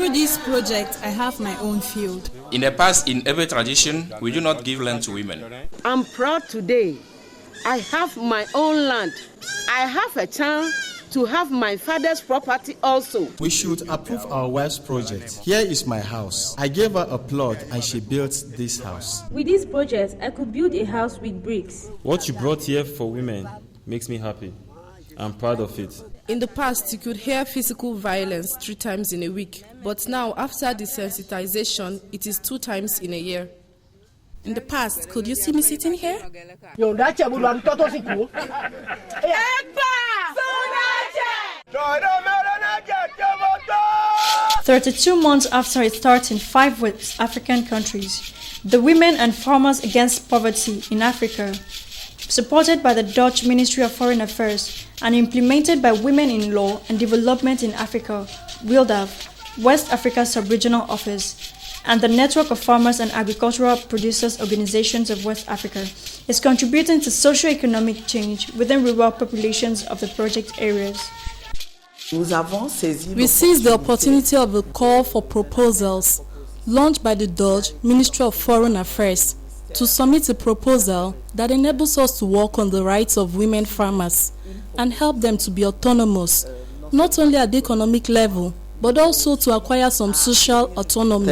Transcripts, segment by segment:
Through this project, I have my own field. In the past, in every tradition, we do not give land to women. I'm proud today. I have my own land. I have a chance to have my father's property also. We should approve our wife's project. Here is my house. I gave her a plot and she built this house. With this project, I could build a house with bricks. What you brought here for women makes me happy. I'm proud of it. In the past, you could hear physical violence 3 times in a week, but now, after desensitization, it is 2 times in a year. In the past, could you see me sitting here? 32 months after it started in 5 West African countries, the Women and Farmers Against Poverty in Africa, supported by the Dutch Ministry of Foreign Affairs and implemented by Women in Law and Development in Africa, WILDAF, West Africa Sub-Regional Office, and the Network of Farmers and Agricultural Producers Organizations of West Africa, is contributing to socio-economic change within rural populations of the project areas. We seized the opportunity of a call for proposals launched by the Dutch Ministry of Foreign Affairs to submit a proposal that enables us to work on the rights of women farmers and help them to be autonomous, not only at the economic level, but also to acquire some social autonomy.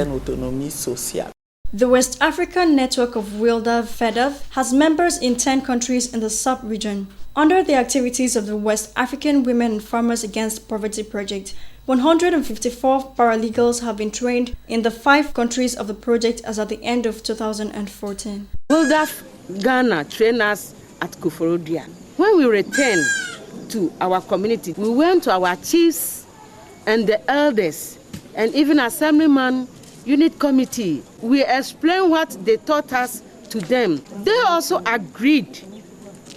The West African Network of WILDAF FEDAF has members in 10 countries in the sub-region. Under the activities of the West African Women and Farmers Against Poverty project, 154 paralegals have been trained in the 5 countries of the project as at the end of 2014. WILDAF Ghana trained us at Kuforodia. When we returned to our community, we went to our chiefs and the elders and even assemblyman unit committee. We explained what they taught us to them. They also agreed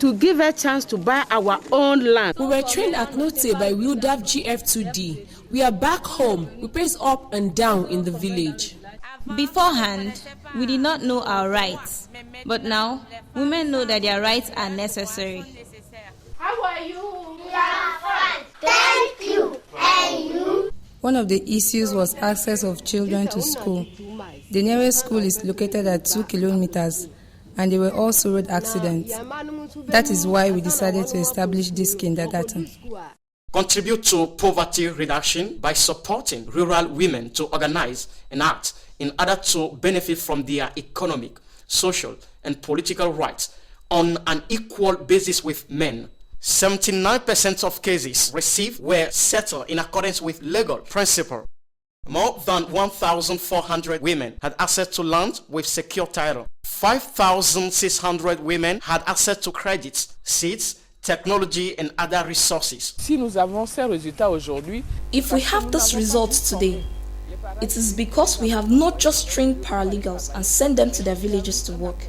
to give a chance to buy our own land. We were trained at Note by WILDAF GF2D. We are back home. We pace up and down in the village. Beforehand, we did not know our rights, but now women know that their rights are necessary. How are you? We are fine. Thank you. And you? One of the issues was access of children to school. The nearest school is located at 2 kilometers, and there were also road accidents. That is why we decided to establish this kindergarten. Contribute to poverty reduction by supporting rural women to organize and act in order to benefit from their economic, social, and political rights on an equal basis with men. 79% of cases received were settled in accordance with legal principle. More than 1,400 women had access to land with secure title. 5,600 women had access to credits, seeds, technology, and other resources. If we have this result today, it is because we have not just trained paralegals and sent them to their villages to work,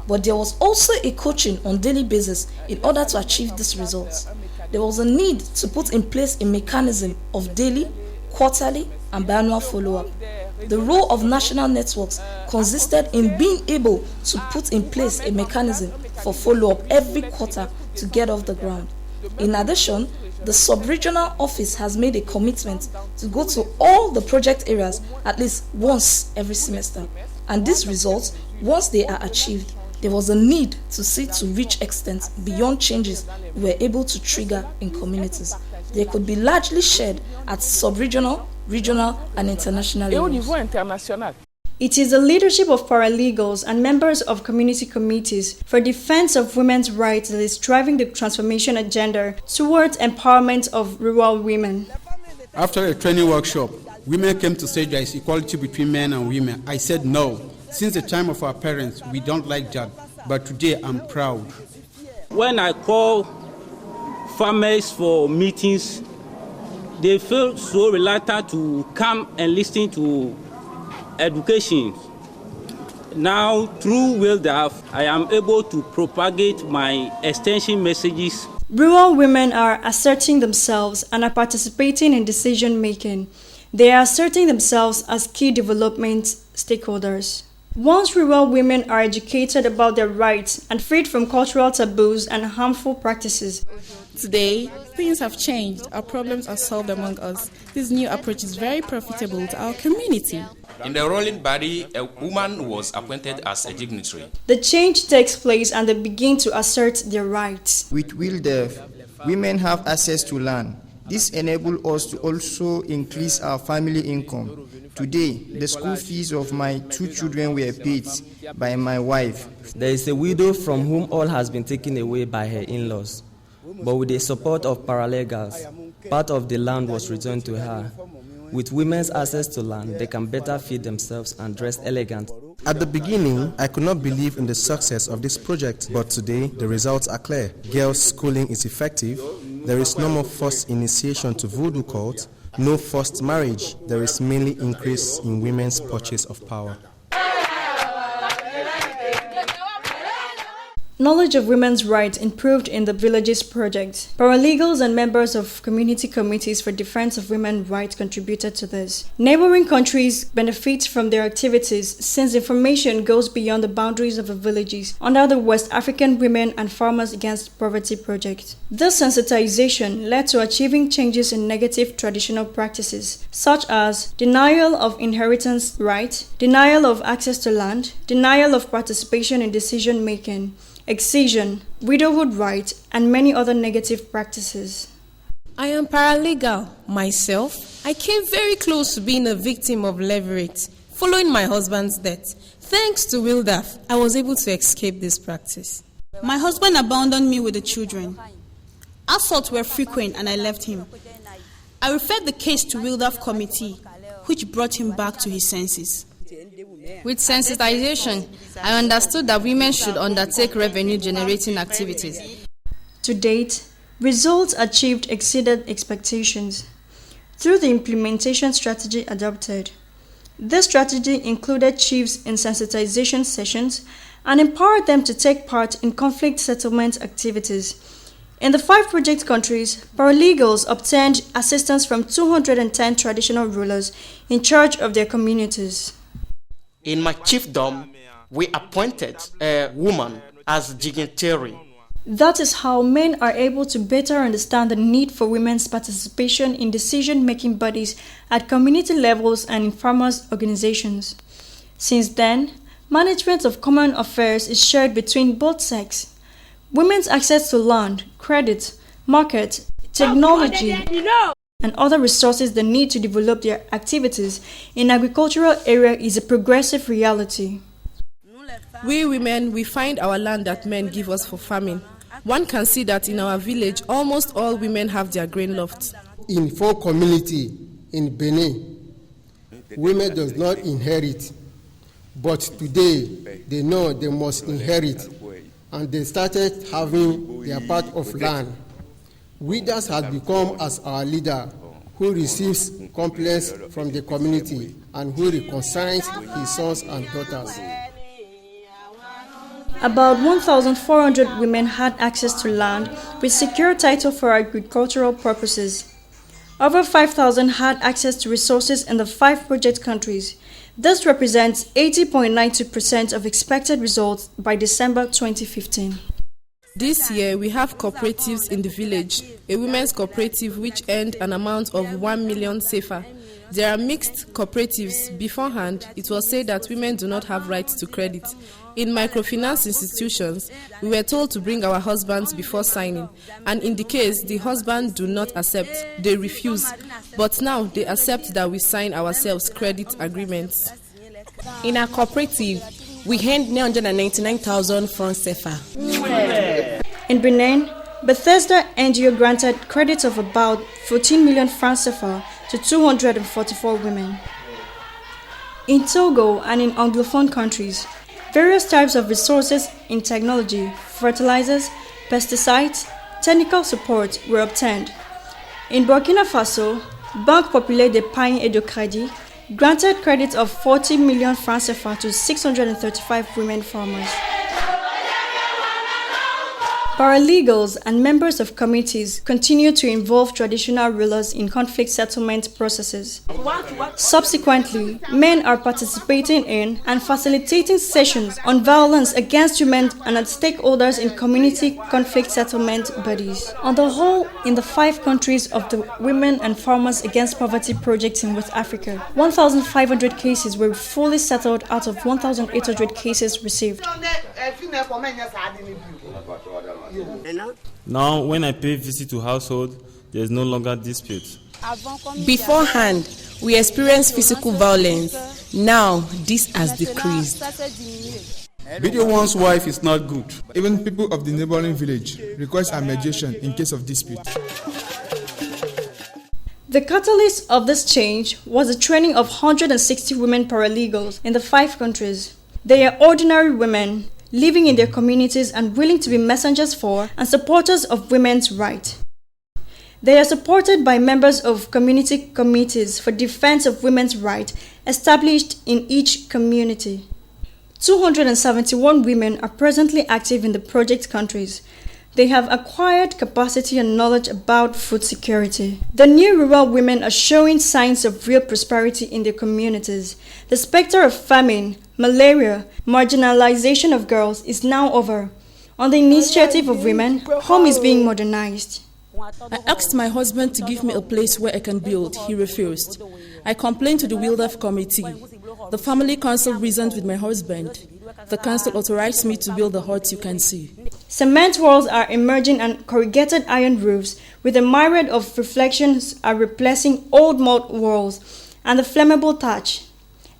but there was also a coaching on daily basis in order to achieve these results. There was a need to put in place a mechanism of daily, quarterly, and biannual follow-up. The role of national networks consisted in being able to put in place a mechanism for follow-up every quarter to get off the ground. In addition, the sub-regional office has made a commitment to go to all the project areas at least once every semester. And these results, once they are achieved, there was a need to see to which extent beyond changes we were able to trigger in communities. They could be largely shared at sub-regional, regional, and international levels. It is the leadership of paralegals and members of community committees for defense of women's rights that is driving the transformation agenda towards empowerment of rural women. After a training workshop, women came to say there is equality between men and women. I said no. Since the time of our parents, we don't like that. But today, I'm proud. When I call farmers for meetings, they feel so reluctant to come and listen to education. Now, through WILDAF, I am able to propagate my extension messages. Rural women are asserting themselves and are participating in decision making. They are asserting themselves as key development stakeholders. Once rural women are educated about their rights and freed from cultural taboos and harmful practices, today, things have changed. Our problems are solved among us. This new approach is very profitable to our community. In the ruling body, a woman was appointed as a dignitary. The change takes place and they begin to assert their rights. With WILDEF, women have access to land. This enables us to also increase our family income. Today, the school fees of my 2 children were paid by my wife. There is a widow from whom all has been taken away by her in-laws. But with the support of paralegals, part of the land was returned to her. With women's access to land, they can better feed themselves and dress elegant. At the beginning, I could not believe in the success of this project, but today the results are clear. Girls' schooling is effective. There is no more forced initiation to voodoo cult, no forced marriage. There is mainly increase in women's purchase of power. Knowledge of women's rights improved in the Villages project. Paralegals and members of community committees for defense of women's rights contributed to this. Neighboring countries benefit from their activities since information goes beyond the boundaries of the villages under the West African Women and Farmers Against Poverty project. This sensitization led to achieving changes in negative traditional practices such as denial of inheritance right, denial of access to land, denial of participation in decision making, excision, widowhood right, and many other negative practices. I am paralegal myself. I came very close to being a victim of leverage following my husband's death. Thanks to WILDEF, I was able to escape this practice. My husband abandoned me with the children. Assaults were frequent and I left him. I referred the case to WILDEF committee, which brought him back to his senses. With sensitization, I understood that women should undertake revenue-generating activities. To date, results achieved exceeded expectations through the implementation strategy adopted. This strategy included chiefs in sensitization sessions and empowered them to take part in conflict settlement activities. In the 5 project countries, paralegals obtained assistance from 210 traditional rulers in charge of their communities. In my chiefdom, we appointed a woman as dignitary. That is how men are able to better understand the need for women's participation in decision-making bodies at community levels and in farmers' organizations. Since then, management of common affairs is shared between both sexes. Women's access to land, credit, market, technology, and other resources they need to develop their activities in agricultural area is a progressive reality. We women, we find our land that men give us for farming. One can see that in our village, almost all women have their grain lofts. In 4 community in Benin, women does not inherit, but today they know they must inherit, and they started having their part of land. Widows has become as our leader, who receives complaints from the community and who reconciles his sons and daughters. About 1,400 women had access to land with secure title for agricultural purposes. Over 5,000 had access to resources in the 5 project countries. This represents 80.92% of expected results by December 2015. This year, we have cooperatives in the village, a women's cooperative which earned an amount of 1 million CFA. There are mixed cooperatives. Beforehand, it was said that women do not have rights to credit. In microfinance institutions, we were told to bring our husbands before signing, and in the case the husband do not accept, they refuse. But now they accept that we sign ourselves credit agreements. In our cooperative, we earned 999,000 francs CFA. In Benin, Bethesda NGO granted credit of about 14 million francs CFA to 244 women. In Togo and in Anglophone countries, various types of resources in technology, fertilizers, pesticides, technical support were obtained. In Burkina Faso, Banque Populaire d'Épargne et de Crédit granted credit of 40 million francs CFA to 635 women farmers. Paralegals and members of committees continue to involve traditional rulers in conflict settlement processes. Subsequently, men are participating in and facilitating sessions on violence against women and as stakeholders in community conflict settlement bodies. On the whole, in the 5 countries of the Women and Farmers Against Poverty project in West Africa, 1,500 cases were fully settled out of 1,800 cases received. Now, when I pay visit to household, there is no longer dispute. Beforehand, we experienced physical violence. Now, this has decreased. Beating one's wife is not good. Even people of the neighboring village request a mediation in case of dispute. The catalyst of this change was the training of 160 women paralegals in the 5 countries. They are ordinary women living in their communities and willing to be messengers for and supporters of women's rights. They are supported by members of community committees for defense of women's rights established in each community. 271 women are presently active in the project countries. They have acquired capacity and knowledge about food security. The new rural women are showing signs of real prosperity in their communities. The specter of famine, malaria, marginalization of girls is now over. On the initiative of women, home is being modernized. I asked my husband to give me a place where I can build. He refused. I complained to the WILDAF committee. The family council reasoned with my husband. The council authorized me to build the hut you can see. Cement walls are emerging and corrugated iron roofs with a myriad of reflections are replacing old mud walls and the flammable thatch.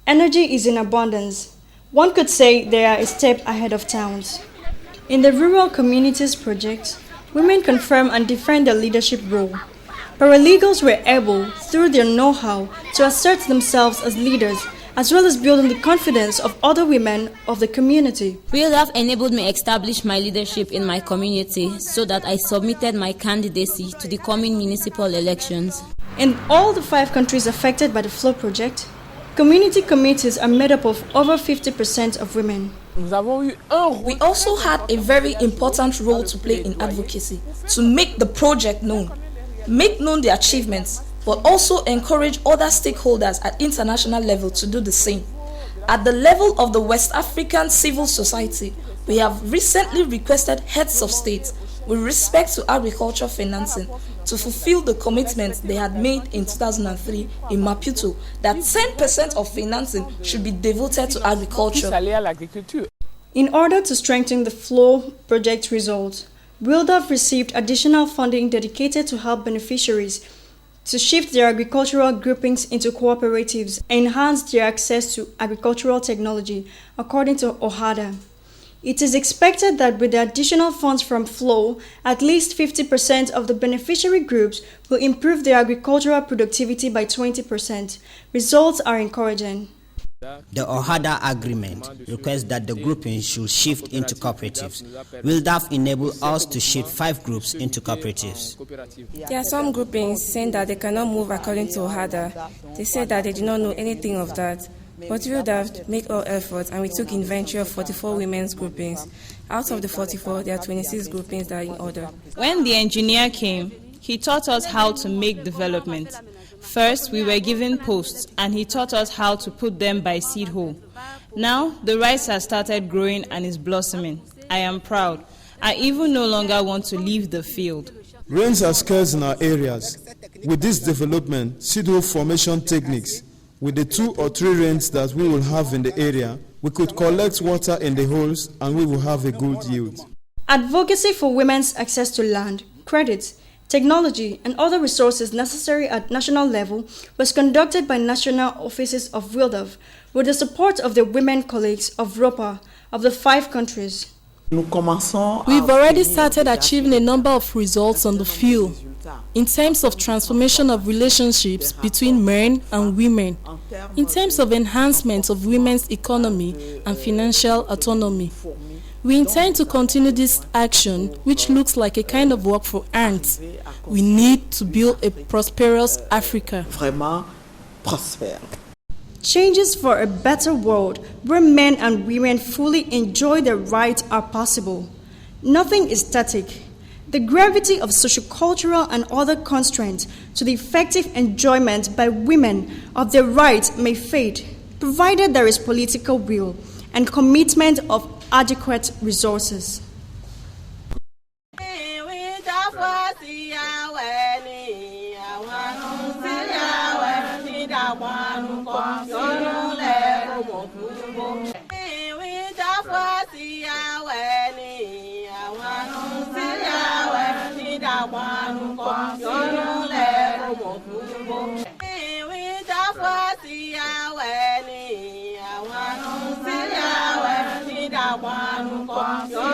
Energy is in abundance. One could say they are a step ahead of towns. In the Rural Communities Project, women confirm and defend their leadership role. Paralegals were able, through their know-how, to assert themselves as leaders, as well as building the confidence of other women of the community. WILDAF enabled me to establish my leadership in my community so that I submitted my candidacy to the coming municipal elections. In all the 5 countries affected by the FLOW project, community committees are made up of over 50% of women. We also had a very important role to play in advocacy, to make the project known, make known the achievements, but also encourage other stakeholders at international level to do the same. At the level of the West African civil society, we have recently requested heads of state with respect to agriculture financing to fulfill the commitments they had made in 2003 in Maputo that 10% of financing should be devoted to agriculture. In order to strengthen the FLOW project results, WILDAF received additional funding dedicated to help beneficiaries to shift their agricultural groupings into cooperatives and enhance their access to agricultural technology, according to OHADA. It is expected that with the additional funds from FLOW, at least 50% of the beneficiary groups will improve their agricultural productivity by 20%. Results are encouraging. The OHADA agreement requests that the grouping should shift into cooperatives. WILDAF enable us to shift 5 groups into cooperatives. There are some groupings saying that they cannot move according to OHADA. They said that they did not know anything of that. But WILDAF made all efforts and we took inventory of 44 women's groupings. Out of the 44, there are 26 groupings that are in order. When the engineer came, he taught us how to make development. First, we were given posts, and he taught us how to put them by seed hole. Now, the rice has started growing and is blossoming. I am proud. I even no longer want to leave the field. Rains are scarce in our areas. With this development, seed hole formation techniques, with the 2 or 3 rains that we will have in the area, we could collect water in the holes and we will have a good yield. Advocacy for women's access to land, credit, technology, and other resources necessary at national level was conducted by national offices of WILDAF with the support of their women colleagues of ROPA of the 5 countries. We've already started achieving a number of results on the field in terms of transformation of relationships between men and women, in terms of enhancement of women's economy and financial autonomy. We intend to continue this action, which looks like a kind of work for ants. We need to build a prosperous Africa. Changes for a better world where men and women fully enjoy their rights are possible. Nothing is static. The gravity of sociocultural and other constraints to the effective enjoyment by women of their rights may fade, provided there is political will and commitment of adequate resources. One,